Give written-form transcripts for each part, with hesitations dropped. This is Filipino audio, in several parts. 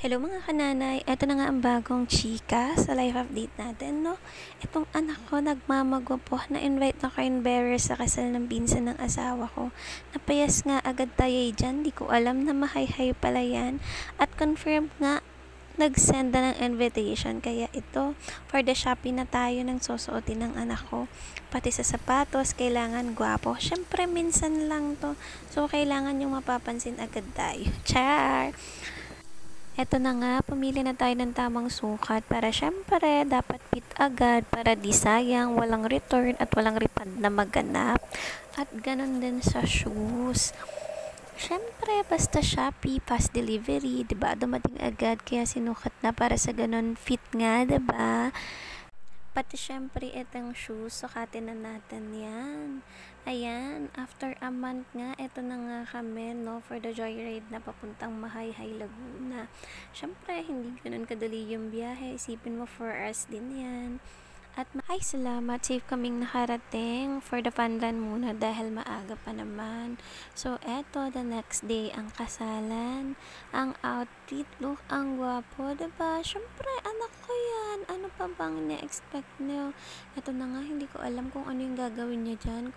Hello mga kananay, eto na nga ang bagong chika sa life update natin, no? Itong anak ko nagmamagwa po, na-invite na kain bearer sa kasal ng pinsan ng asawa ko. Napayas nga agad tayo dyan, di ko alam na mahay-hay pala yan. At confirm nga, nag-send na ng invitation, kaya ito, for the shopping na tayo ng susuotin ng anak ko. Pati sa sapatos, kailangan gwapo. Syempre, minsan lang to, so kailangan yung mapapansin agad tayo. Char! Eto na nga, pumili na tayo ng tamang sukat para syempre dapat fit agad para di sayang, walang return at walang refund na maganap. At ganun din sa shoes. Syempre, basta Shopee, fast delivery, 'di ba? Dumating agad kaya sinukat na para sa ganun fit nga, 'di ba? Pati syempre itong shoes, sukatin na natin yan. Ayan, after a month nga, eto na nga kami, no, for the joyride na papuntang Mahayhay, Laguna. Syempre, hindi ganun kadali yung biyahe. Isipin mo 4 hours din yan. At ay salamat, safe kaming nakarating for the fun run muna dahil maaga pa naman. So eto, the next day ang kasalan, ang outfit, look, ang gwapo, diba? Syempre, anak ko yan. Ano pa bang na-expect niyo? Eto na nga, hindi ko alam kung ano yung gagawin niya dyan.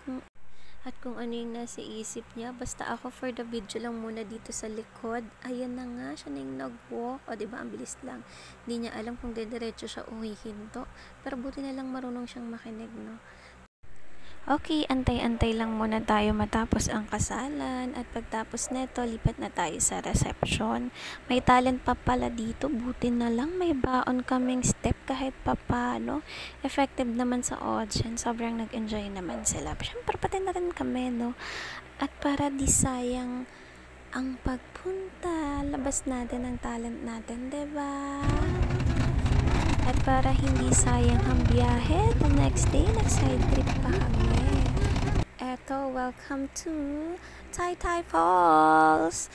Kung ano yung nasa isip niya. Basta ako for the video lang muna dito sa likod. Ayan na nga, siya na yung nag-walk. O diba, ang bilis lang. Hindi niya alam kung dediretso siya o hihinto. Pero buti na lang marunong siyang makinig, no? Okay, antay-antay lang muna tayo matapos ang kasalan at pagtapos neto, lipat na tayo sa reception. May talent pa pala dito, buti na lang may baon kaming step kahit papano. Effective naman sa audience, sobrang nag-enjoy naman sila. Siyempre pati na rin kami, no? At para di sayang ang pagpunta, labas natin ang talent natin, diba? At para hindi sayang ang biyahe, the next day, nag-side trip pa kami. Eto, welcome to Taytay Falls!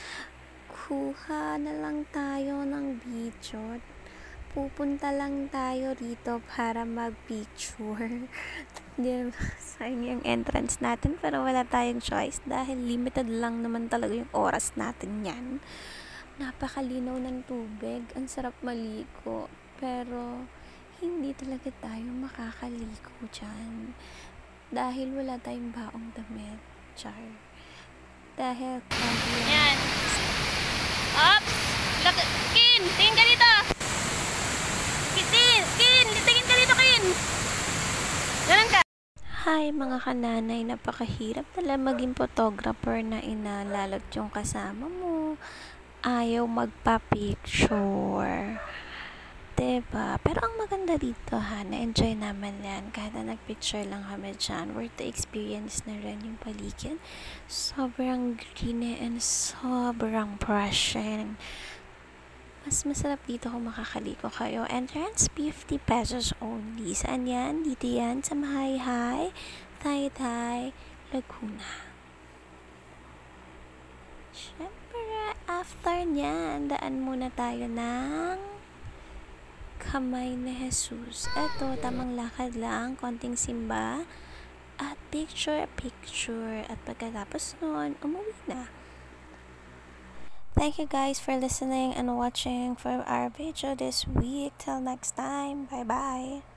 Kuha na lang tayo ng video. Pupunta lang tayo rito para mag-picture. Sayang yung entrance natin, pero wala tayong choice dahil limited lang naman talaga yung oras natin yan. Napakalinaw ng tubig, ang sarap maligo. Pero, hindi talaga tayo makakaliko dyan. Dahil wala tayong baong damit. Char. Dahil, yan. Ops! Kin! Tingin ka dito! Kin! Tingin ka dito, Kin! Ganun ka! hi mga kananay, napakahirap talaga maging photographer na inalalot yung kasama mo. Ayaw magpa-picture. Diba? Pero ang maganda dito ha, na-enjoy naman yan. Kahit na nag-picture lang kami dyan, worth the experience na rin yung paligid. Sobrang green and sobrang brushing. Mas masarap dito kung makakaliko kayo. Entrance, 50 pesos only. Saan yan? Dito yan sa Mahayhay, Taytay, Laguna. Siyempre, after nyan, daan muna tayo ng Kamay ni Jesus. Eto, tamang lakad lang, konting simba, at picture. At pagkatapos nun, umuwi na. Thank you guys for listening and watching for our video this week. Till next time, bye-bye.